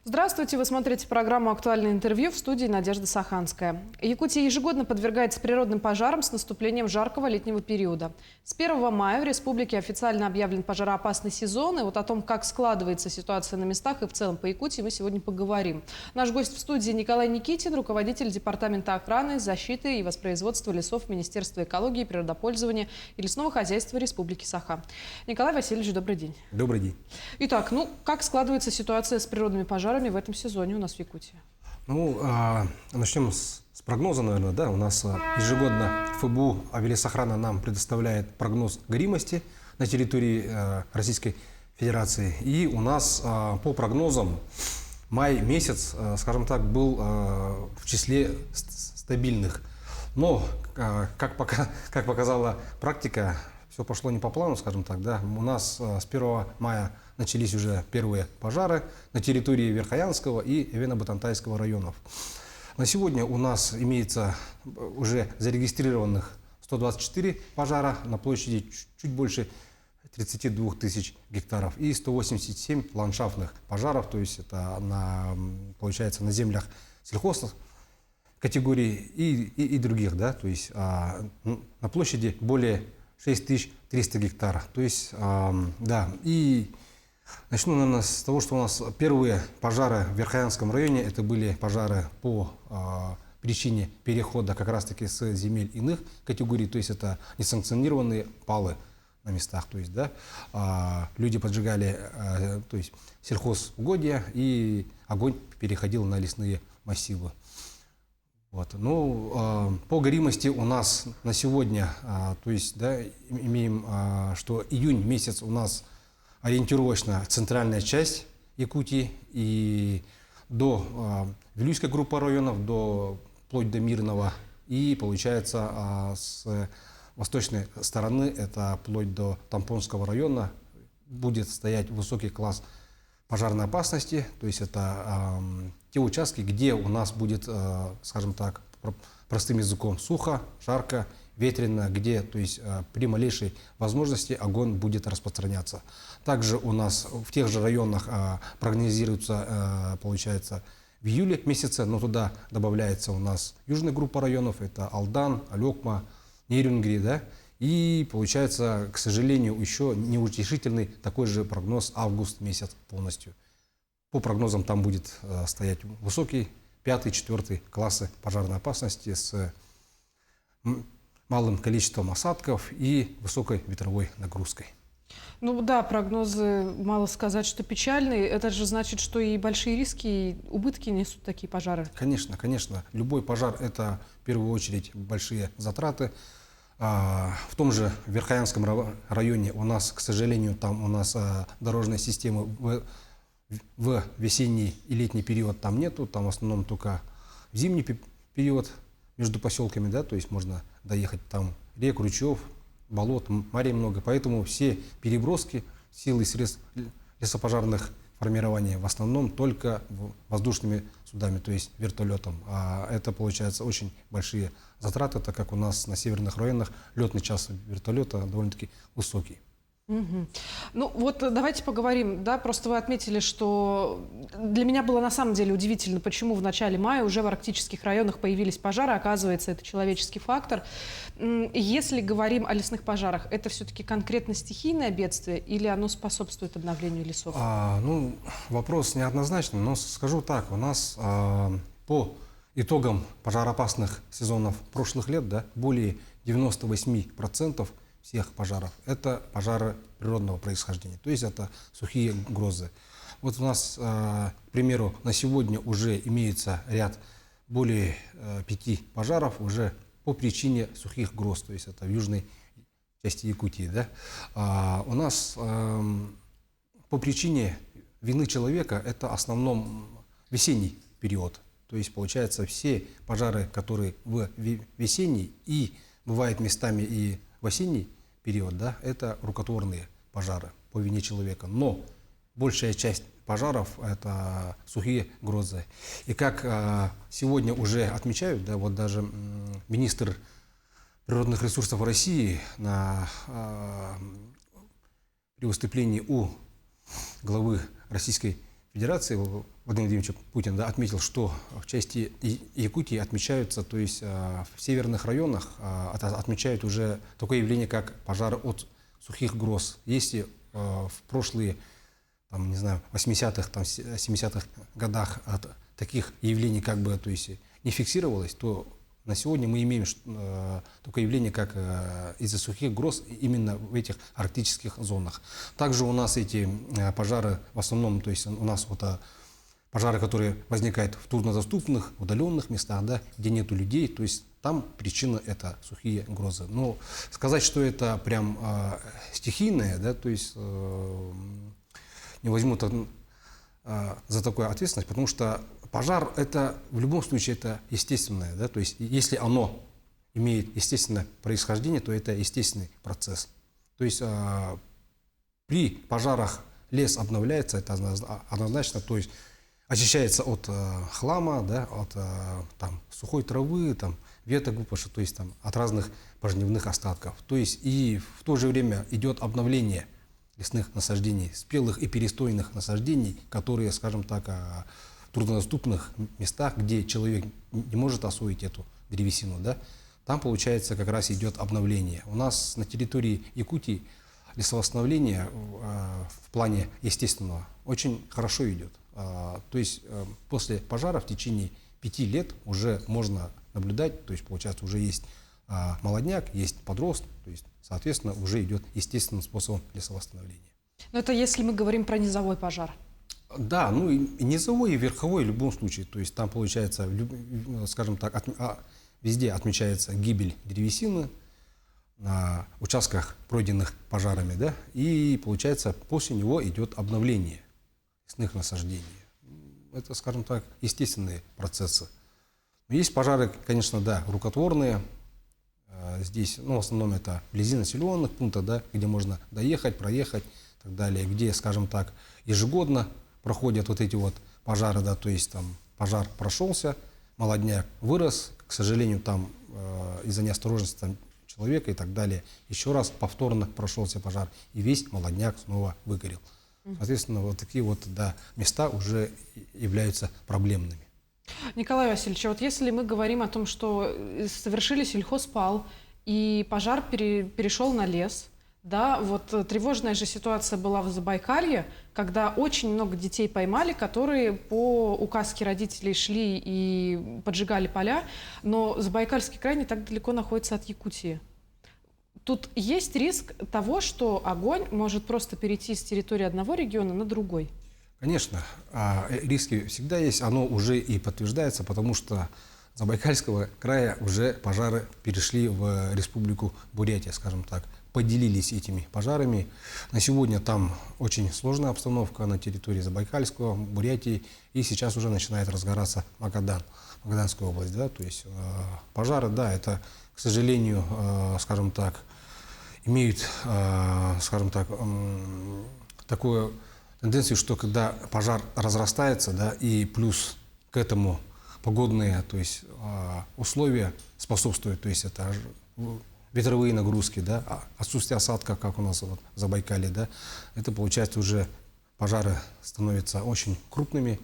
Здравствуйте, вы смотрите программу «Актуальное интервью», в студии Надежда Саханская. Якутия ежегодно подвергается природным пожарам с наступлением жаркого летнего периода. С 1 мая в республике официально объявлен пожароопасный сезон. И вот о том, как складывается ситуация на местах и в целом по Якутии, мы сегодня поговорим. Наш гость в студии Николай Никитин, руководитель Департамента охраны, защиты и воспроизводства лесов Министерства экологии, природопользования и лесного хозяйства Республики Саха. Николай Васильевич, добрый день. Добрый день. Итак, как складывается ситуация с природными пожарами в этом сезоне у нас в Якутии? Начнем с прогноза, наверное, да. У нас ежегодно ФБУ Авиалесохрана нам предоставляет прогноз горимости на территории Российской Федерации. И у нас по прогнозам май месяц, скажем так, был в числе стабильных. Но, как показала практика, все пошло не по плану, скажем так, да. У нас с 1 мая начались уже первые пожары на территории Верхоянского и Эвено-Батантайского районов. На сегодня у нас имеется уже зарегистрированных 124 пожара на площади чуть больше 32 тысяч гектаров и 187 ландшафтных пожаров, то есть это получается на землях сельхоз категории и других, да, то есть на площади более 6300 гектаров. То есть, да, и начну, наверное, с того, что у нас первые пожары в Верхоянском районе, это были пожары по причине перехода как раз-таки с земель иных категорий, то есть это несанкционированные палы на местах, то есть, да, люди поджигали, то есть сельхозугодья, и огонь переходил на лесные массивы. Вот. По горимости у нас на сегодня, то есть, да, имеем, что июнь месяц у нас ориентировочно центральная часть Якутии и до Вилюйской группы районов, вплоть до Мирного, и получается с восточной стороны, это вплоть до Тампонского района, будет стоять высокий класс пожарной опасности, то есть это те участки, где у нас будет, скажем так, простым языком сухо, жарко, ветрено, где, то есть при малейшей возможности огонь будет распространяться. Также у нас в тех же районах прогнозируется, получается, в июле месяце, но туда добавляется у нас южная группа районов, это Алдан, Алекма, Нерюнгри, да, и получается, к сожалению, еще неутешительный такой же прогноз август месяц полностью. По прогнозам там будет стоять высокий 5-4 классы пожарной опасности с малым количеством осадков и высокой ветровой нагрузкой. Ну да, прогнозы, мало сказать, что печальные. Это же значит, что и большие риски, и убытки несут такие пожары. Конечно, конечно. Любой пожар – это в первую очередь большие затраты. В том же Верхоянском районе у нас, к сожалению, там у нас дорожной системы в весенний и летний период там нету, там в основном только в зимний период между поселками, да, то есть можно доехать там рек, ручьев, болот, морей много, поэтому все переброски сил и средств лесопожарных формирований в основном только воздушными судами, то есть вертолетом. А это получается очень большие затраты, так как у нас на северных районах летный час вертолета довольно-таки высокий. Угу. Ну вот давайте поговорим, да, просто вы отметили, что для меня было на самом деле удивительно, почему в начале мая уже в арктических районах появились пожары, оказывается, это человеческий фактор. Если говорим о лесных пожарах, это все-таки конкретно стихийное бедствие или оно способствует обновлению лесов? Вопрос неоднозначный, но скажу так, у нас по итогам пожароопасных сезонов прошлых лет, да, более 98% всех пожаров – это пожары природного происхождения, то есть это сухие грозы. Вот у нас, к примеру, на сегодня уже имеется ряд более 5 пожаров уже по причине сухих гроз, то есть это в южной части Якутии. Да? У нас по причине вины человека это в основном весенний период, то есть получается все пожары, которые в весенний и бывает местами и в осенний период, да, это рукотворные пожары по вине человека. Но большая часть пожаров – это сухие грозы. И как сегодня уже отмечают, да, вот даже министр природных ресурсов России при выступлении у главы Российской Федерации Владимир Владимирович Путин, да, отметил, что в части Якутии отмечаются, то есть в северных районах отмечают уже такое явление, как пожары от сухих гроз. Если в прошлые, там, не знаю, 80-х, там, 70-х годах таких явлений как бы, то есть, не фиксировалось, то на сегодня мы имеем такое явление, как из-за сухих гроз именно в этих арктических зонах. Также у нас эти пожары в основном, то есть у нас вот пожары, которые возникают в труднодоступных, удаленных местах, да, где нету людей, то есть там причина это сухие грозы. Но сказать, что это прям стихийное, да, то есть не возьмут за такую ответственность, потому что пожар это в любом случае это естественное, да, то есть если оно имеет естественное происхождение, то это естественный процесс. То есть при пожарах лес обновляется, это однозначно, то есть очищается от хлама, да, от там, сухой травы, там, веток выпавших, то есть там, от разных пожнивных остатков. То есть и в то же время идет обновление лесных насаждений, спелых и перестойных насаждений, которые, скажем так, в труднодоступных местах, где человек не может освоить эту древесину, да, там, получается, как раз идет обновление. У нас на территории Якутии лесовосстановление в плане естественного очень хорошо идет. То есть после пожара в течение 5 лет уже можно наблюдать, то есть получается уже есть молодняк, есть подрост, то есть соответственно уже идет естественным способом лесовосстановления. Но это если мы говорим про низовой пожар. Да, ну и низовой, и верховой в любом случае, то есть там получается, скажем так, везде отмечается гибель древесины на участках, пройденных пожарами, да, и получается после него идет обновление лесных насаждений. Это, скажем так, естественные процессы. Но есть пожары, конечно, да, рукотворные. Здесь, ну, в основном это вблизи населенных пунктов, да, где можно доехать, проехать и так далее, где, скажем так, ежегодно проходят вот эти вот пожары, да, то есть там пожар прошелся, молодняк вырос, к сожалению, там из-за неосторожности там, человека и так далее, еще раз повторно прошелся пожар, и весь молодняк снова выгорел. Соответственно, вот такие вот, да, места уже являются проблемными. Николай Васильевич, вот если мы говорим о том, что совершили сельхозпал и пожар перешел на лес, да, вот тревожная же ситуация была в Забайкалье, когда очень много детей поймали, которые по указке родителей шли и поджигали поля, но Забайкальский край не так далеко находится от Якутии. Тут есть риск того, что огонь может просто перейти с территории одного региона на другой? Конечно, риски всегда есть, оно уже и подтверждается, потому что с Забайкальского края уже пожары перешли в республику Бурятия, скажем так, поделились этими пожарами. На сегодня там очень сложная обстановка на территории Забайкальского, Бурятии, и сейчас уже начинает разгораться Магаданская область, да, то есть пожары, да, это, к сожалению, скажем так, имеют, скажем так, такую тенденцию, что когда пожар разрастается, да, и плюс к этому погодные, то есть условия способствуют, то есть это ветровые нагрузки, да, отсутствие осадков, как у нас вот в Забайкалье, да, это получается уже пожары становятся очень крупными,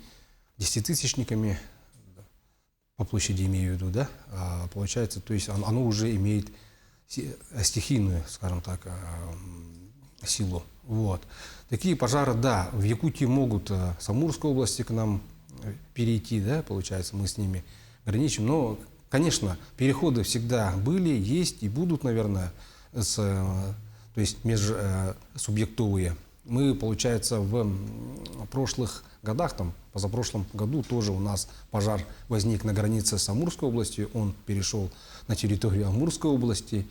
десятитысячниками, по площади имею в виду, да, получается, то есть оно уже имеет стихийную, скажем так, силу. Вот. Такие пожары, да, в Якутии могут с Амурской области к нам перейти, да, получается, мы с ними граничим, но, конечно, переходы всегда были, есть и будут, наверное, то есть межсубъектовые. Мы, получается, в прошлых годах, там, позапрошлом году тоже у нас пожар возник на границе с Амурской областью, он перешел на территорию Амурской области,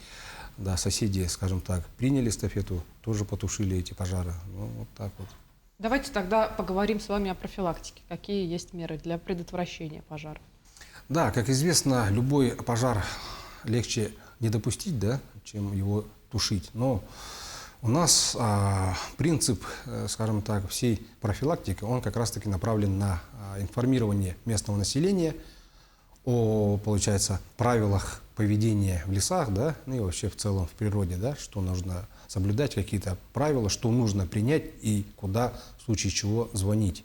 да, соседи, скажем так, приняли эстафету, тоже потушили эти пожары, ну, вот так вот. Давайте тогда поговорим с вами о профилактике. Какие есть меры для предотвращения пожаров? Да, как известно, любой пожар легче не допустить, да, чем его тушить, но у нас принцип, скажем так, всей профилактики, он как раз-таки направлен на информирование местного населения о, получается, правилах поведение в лесах, да, ну и вообще в целом в природе, да, что нужно соблюдать, какие-то правила, что нужно принять и куда в случае чего звонить.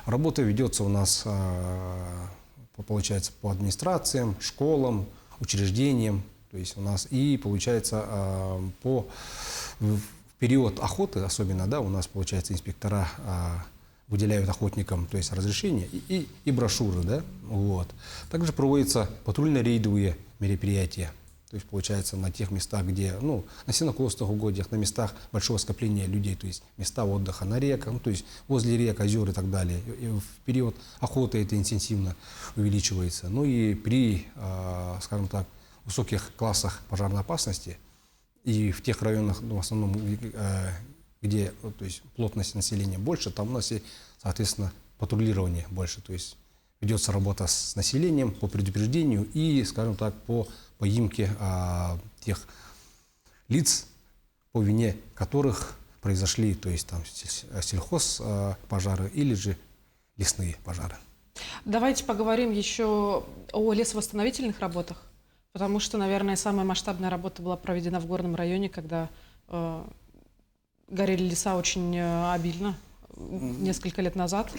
Работа ведется у нас, получается, по администрациям, школам, учреждениям, то есть у нас и получается в период охоты особенно, да, у нас получается инспектора выделяют охотникам, то есть разрешения и брошюры, да, вот. Также проводятся патрульно-рейдовые мероприятия, то есть получается на тех местах, где, ну, на сенокосных угодьях, на местах большого скопления людей, то есть места отдыха на реках, ну, то есть возле рек, озер и так далее. И в период охоты это интенсивно увеличивается. Ну и при, скажем так, высоких классах пожарной опасности и в тех районах, ну, в основном, где, то есть, плотность населения больше, там у нас и, соответственно, патрулирование больше. То есть ведется работа с населением по предупреждению и, скажем так, по поимке тех лиц, по вине которых произошли, то есть там сельхозпожары или же лесные пожары. Давайте поговорим еще о лесовосстановительных работах, потому что, наверное, самая масштабная работа была проведена в горном районе, когда горели леса очень обильно несколько лет назад.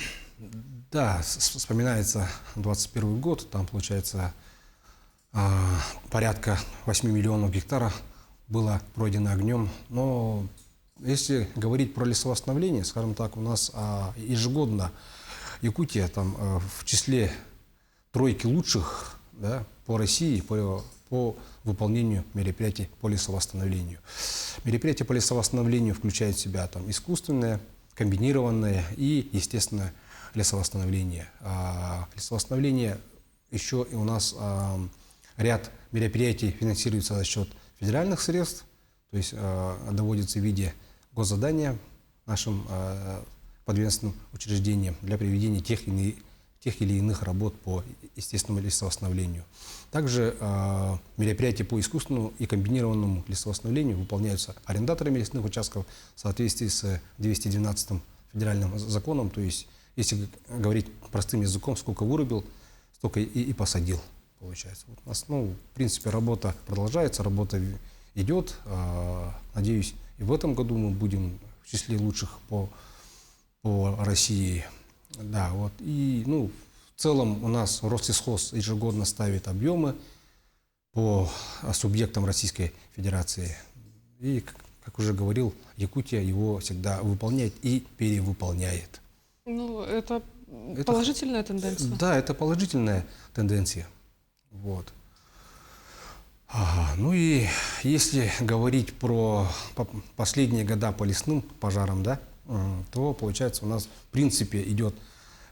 Да, вспоминается 21 год, там, получается, порядка 8 миллионов гектаров было пройдено огнем. Но если говорить про лесовосстановление, скажем так, у нас ежегодно Якутия там в числе тройки лучших, да, по России по выполнению мероприятий по лесовосстановлению. Мероприятия по лесовосстановлению включают в себя там искусственное, комбинированное и, естественно, лесовосстановление. Лесовосстановление еще и у нас ряд мероприятий финансируется за счет федеральных средств, то есть доводится в виде госзадания нашим подведомственным учреждениям для проведения тех или иных работ по естественному лесовосстановлению. Также мероприятия по искусственному и комбинированному лесовосстановлению выполняются арендаторами лесных участков в соответствии с 212 федеральным законом. То есть, если говорить простым языком, сколько вырубил, столько и посадил, получается. Вот у нас, ну, в принципе, работа продолжается, работа идет. Надеюсь, и в этом году мы будем в числе лучших по России. Да, вот. И, ну, в целом у нас Россельхоз ежегодно ставит объемы по субъектам Российской Федерации. И, как уже говорил, Якутия его всегда выполняет и перевыполняет. Ну, это положительная тенденция. Да, это положительная тенденция. Вот. Ну и если говорить про последние года по лесным пожарам, да, то, получается, у нас в принципе идет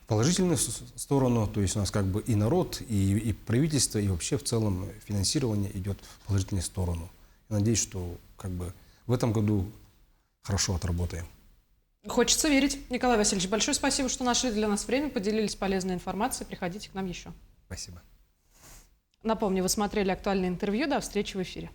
в положительную сторону, то есть у нас как бы и народ, и правительство, и вообще в целом финансирование идет в положительную сторону. Я надеюсь, что как бы в этом году хорошо отработаем. Хочется верить. Николай Васильевич, большое спасибо, что нашли для нас время, поделились полезной информацией. Приходите к нам еще. Спасибо. Напомню, вы смотрели актуальное интервью. До встречи в эфире.